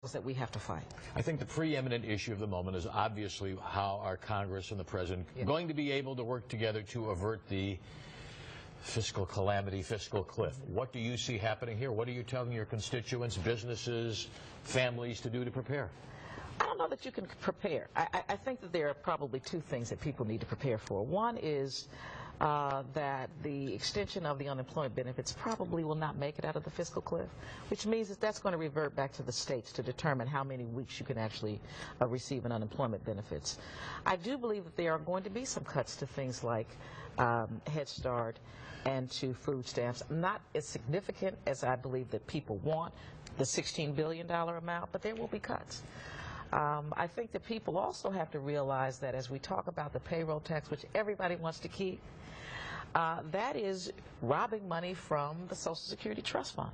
that we have to fight. I think the preeminent issue of the moment is obviously how are Congress and the President going to be able to work together to avert the fiscal calamity, fiscal cliff. What do you see happening here? What are you telling your constituents, businesses, families to do to prepare? I don't know that you can prepare. I think that there are probably two things that people need to prepare for. One is that the extension of the unemployment benefits probably will not make it out of the fiscal cliff, which means that that's going to revert back to the states to determine how many weeks you can actually receive in unemployment benefits. I do believe that there are going to be some cuts to things like Head Start and to food stamps, not as significant as I believe that people want, the $16 billion amount, but there will be cuts. I think that people also have to realize that as we talk about the payroll tax, which everybody wants to keep, that is robbing money from the Social Security Trust Fund.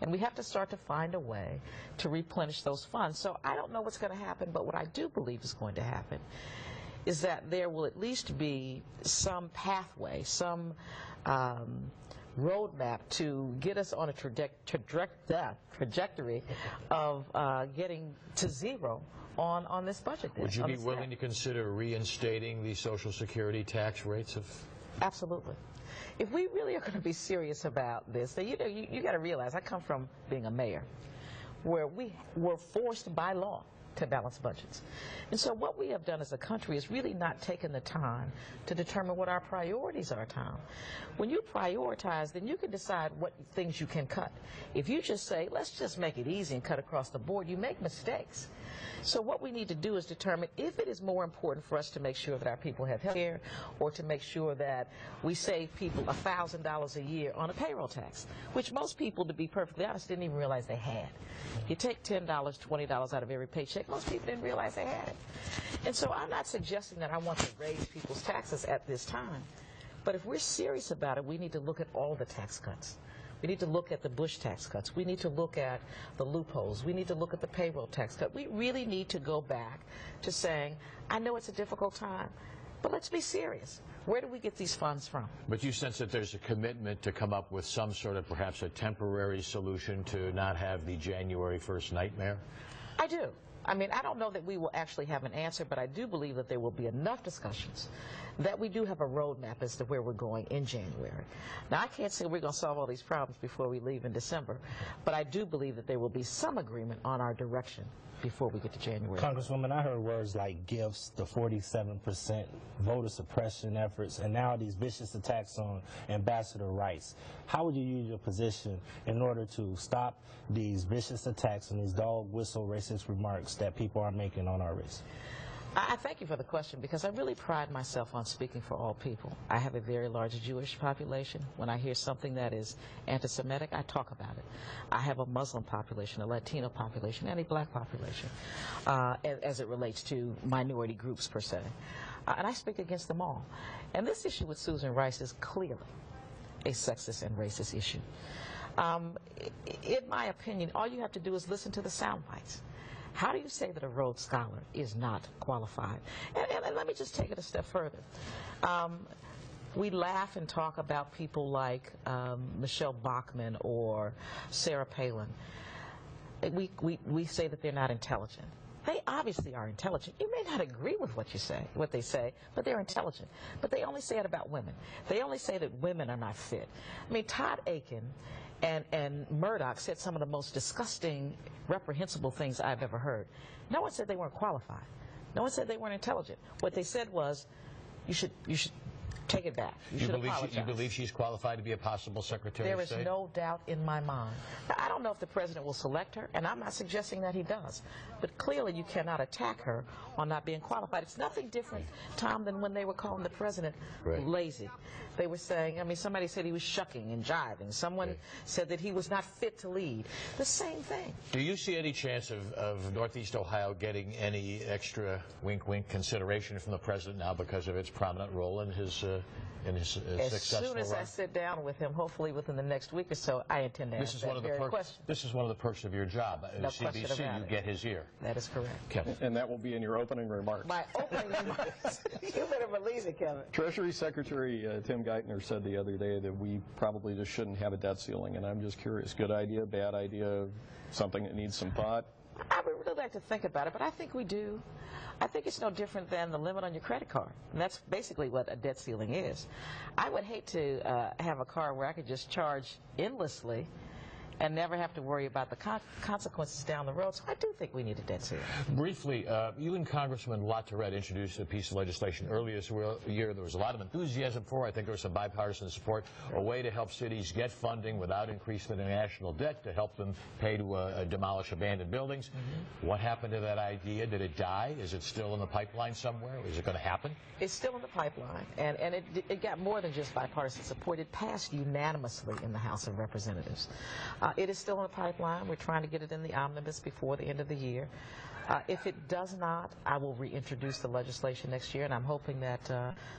And we have to start to find a way to replenish those funds. So I don't know what's going to happen, but what I do believe is going to happen is that there will at least be some pathway, some roadmap to get us on a trajectory of getting to zero on this budget. Would you be willing to consider reinstating the Social Security tax rates? Absolutely. If we really are going to be serious about this, then you got to realize I come from being a mayor where we were forced by law to balance budgets. And so what we have done as a country is really not taken the time to determine what our priorities are, Tom. When you prioritize, then you can decide what things you can cut. If you just say, let's just make it easy and cut across the board, you make mistakes. So what we need to do is determine if it is more important for us to make sure that our people have health care or to make sure that we save people $1,000 a year on a payroll tax, which most people, to be perfectly honest, didn't even realize they had. You take $10, $20 out of every paycheck, most people didn't realize they had it. And so I'm not suggesting that I want to raise people's taxes at this time, but if we're serious about it, we need to look at all the tax cuts. We need to look at the Bush tax cuts. We need to look at the loopholes. We need to look at the payroll tax cut. We really need to go back to saying, I know it's a difficult time, but let's be serious. Where do we get these funds from? But you sense that there's a commitment to come up with some sort of perhaps a temporary solution to not have the January 1st nightmare? I do. I mean, I don't know that we will actually have an answer, but I do believe that there will be enough discussions that we do have a roadmap as to where we're going in January. Now, I can't say we're going to solve all these problems before we leave in December, but I do believe that there will be some agreement on our direction before we get to January. Congresswoman, I heard words like gifts, the 47% voter suppression efforts, and now these vicious attacks on Ambassador Rice. How would you use your position in order to stop these vicious attacks and these dog whistle racist remarks that people are making on our race? I thank you for the question because I really pride myself on speaking for all people. I have a very large Jewish population. When I hear something that is anti-Semitic, I talk about it. I have a Muslim population, a Latino population, and a black population as it relates to minority groups per se. And I speak against them all. And this issue with Susan Rice is clearly a sexist and racist issue. In my opinion, all you have to do is listen to the sound bites. How do you say that a Rhodes Scholar is not qualified? And let me just take it a step further. We laugh and talk about people like Michelle Bachmann or Sarah Palin. We say that they're not intelligent. They obviously are intelligent. You may not agree with what they say, but they're intelligent. But they only say it about women. They only say that women are not fit. I mean, Todd Aiken and Murdoch said some of the most disgusting, reprehensible things I've ever heard. No one said they weren't qualified. No one said they weren't intelligent. What they said was, you should take it back. You believe she's qualified to be a possible Secretary of State? There is no doubt in my mind. Now, I don't know if the President will select her, and I'm not suggesting that he does. But clearly you cannot attack her on not being qualified. It's nothing different, Tom, than when they were calling the President lazy. They were saying, I mean, somebody said he was shucking and jiving. Someone said that he was not fit to lead. The same thing. Do you see any chance of Northeast Ohio getting any extra wink-wink consideration from the President now because of its prominent role in his successful As soon as I sit down with him, hopefully within the next week or so, I intend to answer that very question. This is one of the perks of your job. No CBC, you get his ear. That is correct. Kevin. And that will be in your opening remarks. My opening remarks. You better release it, Kevin. Treasury Secretary Tim Geithner said the other day that we probably just shouldn't have a debt ceiling, and I'm just curious, good idea, bad idea, something that needs some thought? I would really like to think about it, but I think we do. I think it's no different than the limit on your credit card. And that's basically what a debt ceiling is. I would hate to have a car where I could just charge endlessly and never have to worry about the consequences down the road. So I do think we need a debt ceiling. Briefly, you and Congresswoman Fudge introduced a piece of legislation earlier this year. There was a lot of enthusiasm for. I think there was some bipartisan support. A way to help cities get funding without increasing the national debt to help them pay to demolish abandoned buildings. What happened to that idea? Did it die? Is it still in the pipeline somewhere? Is it going to happen? It's still in the pipeline, and it got more than just bipartisan support. It passed unanimously in the House of Representatives. It is still in the pipeline. We're trying to get it in the omnibus before the end of the year. If it does not, I will reintroduce the legislation next year, and I'm hoping that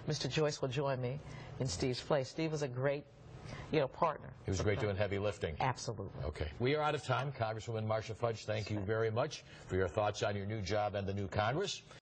Mr. Joyce will join me in Steve's place. Steve was a great partner. He was great doing heavy lifting. Absolutely. Okay. We are out of time. Congresswoman Marcia Fudge, thank you very much for your thoughts on your new job and the new Congress.